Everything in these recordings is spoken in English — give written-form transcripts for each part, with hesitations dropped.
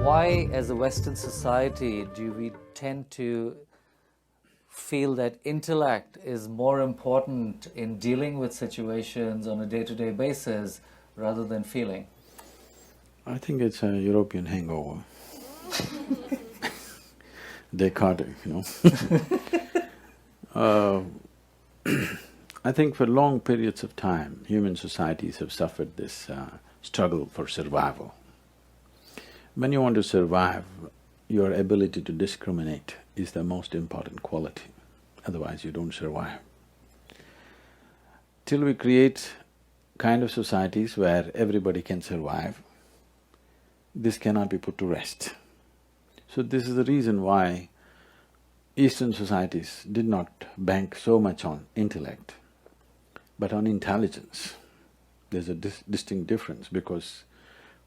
Why, as a Western society, do we tend to feel that intellect is more important in dealing with situations on a day-to-day basis rather than feeling? I think it's a European hangover. Descartes, I think for long periods of time, human societies have suffered this struggle for survival. When you want to survive, your ability to discriminate is the most important quality, otherwise you don't survive. Till we create kind of societies where everybody can survive, this cannot be put to rest. So this is the reason why Eastern societies did not bank so much on intellect, but on intelligence. There's a distinct difference because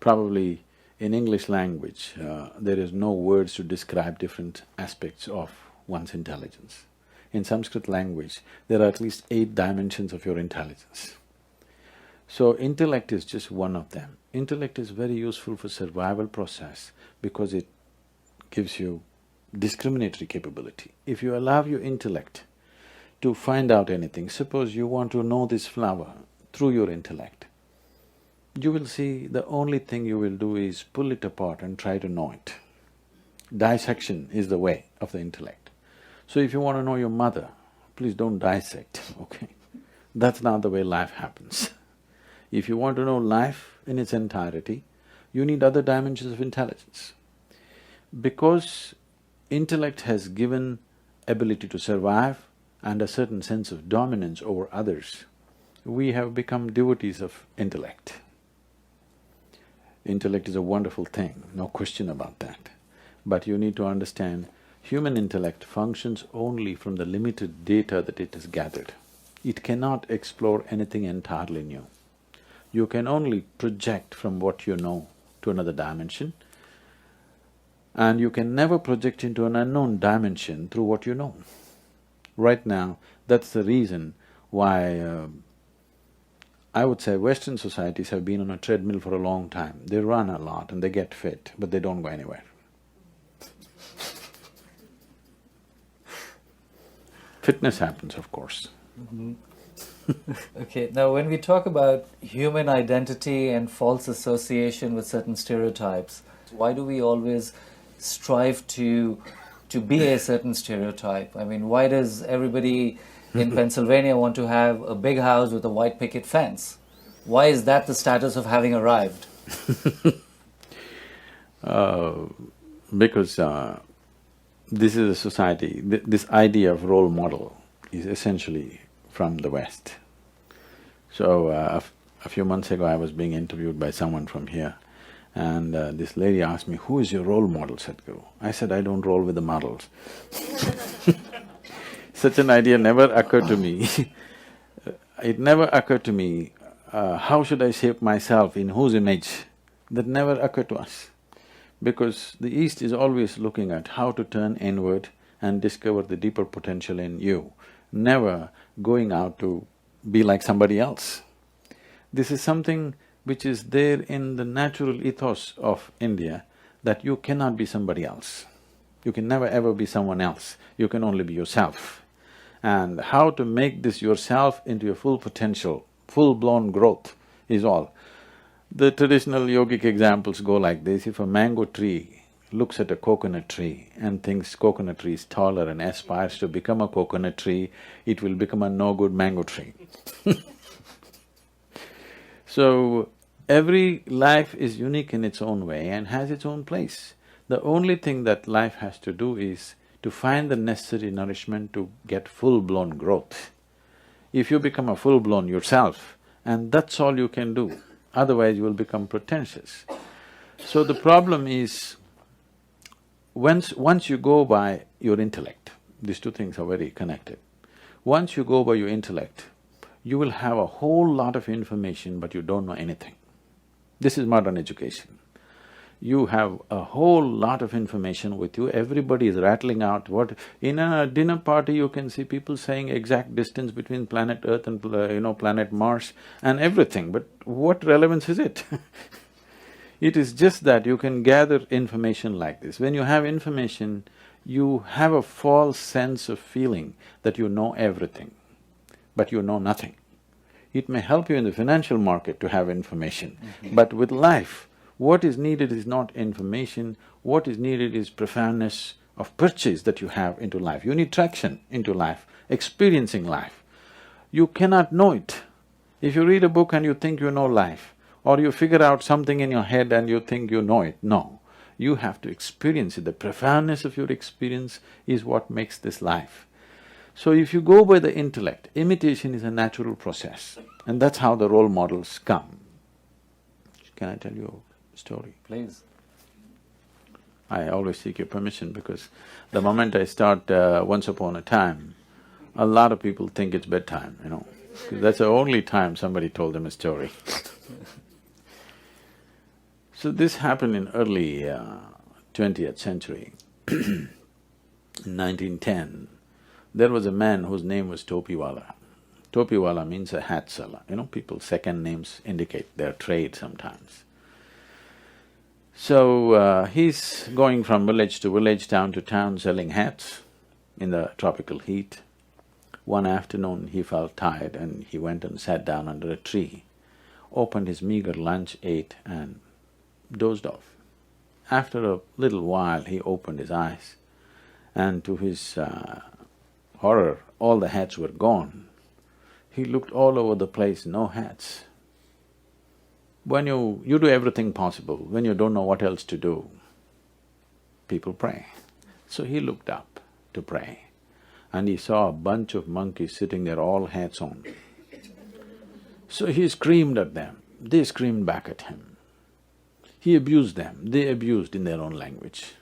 probably in English language, there is no words to describe different aspects of one's intelligence. In Sanskrit language, there are at least 8 dimensions of your intelligence. So intellect is just one of them. Intellect is very useful for survival process because it gives you discriminatory capability. If you allow your intellect to find out anything, suppose you want to know this flower through your intellect, you will see the only thing you will do is pull it apart and try to know it. Dissection is the way of the intellect. So if you want to know your mother, please don't dissect, okay? That's not the way life happens. If you want to know life in its entirety, you need other dimensions of intelligence. Because intellect has given ability to survive and a certain sense of dominance over others, we have become devotees of intellect. Intellect is a wonderful thing, no question about that. But you need to understand, human intellect functions only from the limited data that it has gathered. It cannot explore anything entirely new. You can only project from what you know to another dimension, and you can never project into an unknown dimension through what you know. Right now, that's the reason why I would say Western societies have been on a treadmill for a long time. They run a lot and they get fit, but they don't go anywhere. Fitness happens, of course. Okay, now when we talk about human identity and false association with certain stereotypes, why do we always strive to be a certain stereotype? I mean, why does everybody in Pennsylvania want to have a big house with a white picket fence? Why is that the status of having arrived? Because this is a society, this idea of role model is essentially from the West. So, a few months ago I was being interviewed by someone from here, and this lady asked me, "Who is your role model, Sadhguru?" I said, "I don't roll with the models." Such an idea never occurred to me. It never occurred to me, how should I shape myself, in whose image? That never occurred to us. Because the East is always looking at how to turn inward and discover the deeper potential in you, never going out to be like somebody else. This is something which is there in the natural ethos of India, that you cannot be somebody else. You can never ever be someone else, you can only be yourself. And how to make this yourself into your full potential, full-blown growth is all. The traditional yogic examples go like this: if a mango tree looks at a coconut tree and thinks coconut tree is taller and aspires to become a coconut tree, it will become a no-good mango tree. So, every life is unique in its own way and has its own place. The only thing that life has to do is to find the necessary nourishment to get full-blown growth. If you become a full-blown yourself, and that's all you can do, otherwise you will become pretentious. So the problem is, once you go by your intellect, these two things are very connected. Once you go by your intellect, you will have a whole lot of information but you don't know anything. This is modern education. You have a whole lot of information with you, everybody is rattling out what… In a dinner party you can see people saying exact distance between planet Earth and planet Mars and everything, but what relevance is it? It is just that you can gather information like this. When you have information, you have a false sense of feeling that you know everything, but you know nothing. It may help you in the financial market to have information, but with life, what is needed is not information, what is needed is profoundness of purchase that you have into life. You need traction into life, experiencing life. You cannot know it. If you read a book and you think you know life, or you figure out something in your head and you think you know it, no. You have to experience it. The profoundness of your experience is what makes this life. So if you go by the intellect, imitation is a natural process, and that's how the role models come. Can I tell you a story? Please. I always seek your permission because the moment I start once upon a time, a lot of people think it's bedtime, you know, 'cause that's the only time somebody told them a story. So this happened in early 20th century. In 1910, there was a man whose name was Topiwala. Topiwala means a hat seller, you know, people's second names indicate their trade sometimes. So, he's going from village to village, town to town selling hats in the tropical heat. One afternoon he felt tired and he went and sat down under a tree, opened his meager lunch, ate and dozed off. After a little while he opened his eyes and to his horror, all the hats were gone. He looked all over the place, no hats. When you do everything possible, when you don't know what else to do, people pray. So he looked up to pray and he saw a bunch of monkeys sitting there, all hats on. So he screamed at them, they screamed back at him. He abused them, they abused in their own language.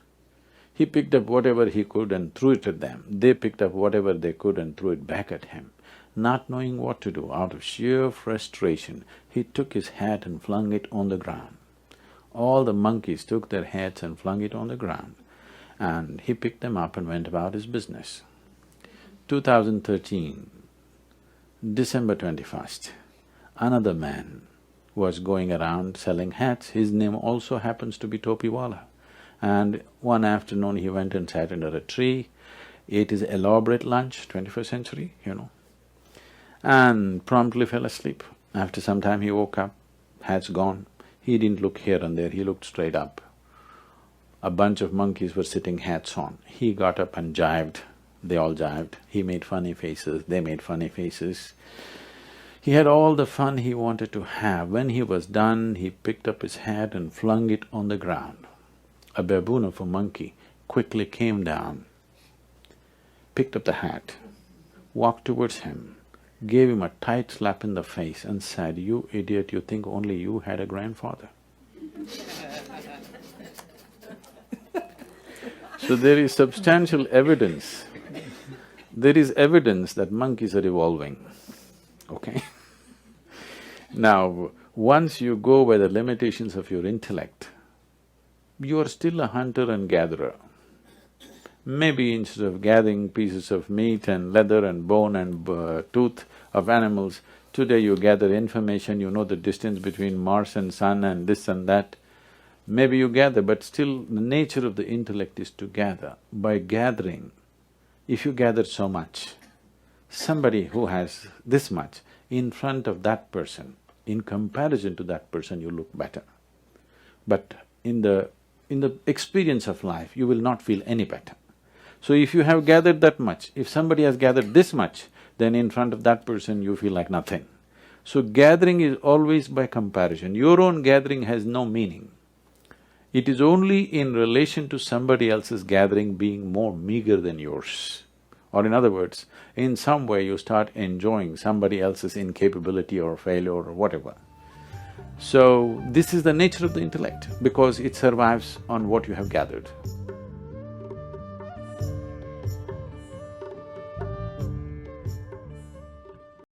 He picked up whatever he could and threw it at them, they picked up whatever they could and threw it back at him. Not knowing what to do, out of sheer frustration, he took his hat and flung it on the ground. All the monkeys took their hats and flung it on the ground, and he picked them up and went about his business. 2013, December 21st, another man was going around selling hats. His name also happens to be Topiwala. And one afternoon he went and sat under a tree, ate his elaborate lunch, 21st century, you know, and promptly fell asleep. After some time he woke up, hats gone. He didn't look here and there, he looked straight up. A bunch of monkeys were sitting hats on. He got up and jived, they all jived. He made funny faces, they made funny faces. He had all the fun he wanted to have. When he was done, he picked up his hat and flung it on the ground. A baboon of a monkey quickly came down, picked up the hat, walked towards him, gave him a tight slap in the face and said, "You idiot, you think only you had a grandfather." So there is substantial evidence, there is evidence that monkeys are evolving, okay? Now, once you go by the limitations of your intellect, you are still a hunter and gatherer. Maybe instead of gathering pieces of meat and leather and bone and tooth of animals, today you gather information, you know the distance between Mars and Sun and this and that. Maybe you gather, but still the nature of the intellect is to gather. By gathering, if you gather so much, somebody who has this much, in front of that person, in comparison to that person, you look better. But in the experience of life, you will not feel any better. So if you have gathered that much, if somebody has gathered this much, then in front of that person you feel like nothing. So gathering is always by comparison. Your own gathering has no meaning. It is only in relation to somebody else's gathering being more meager than yours. Or in other words, in some way you start enjoying somebody else's incapability or failure or whatever. So, this is the nature of the intellect, because it survives on what you have gathered.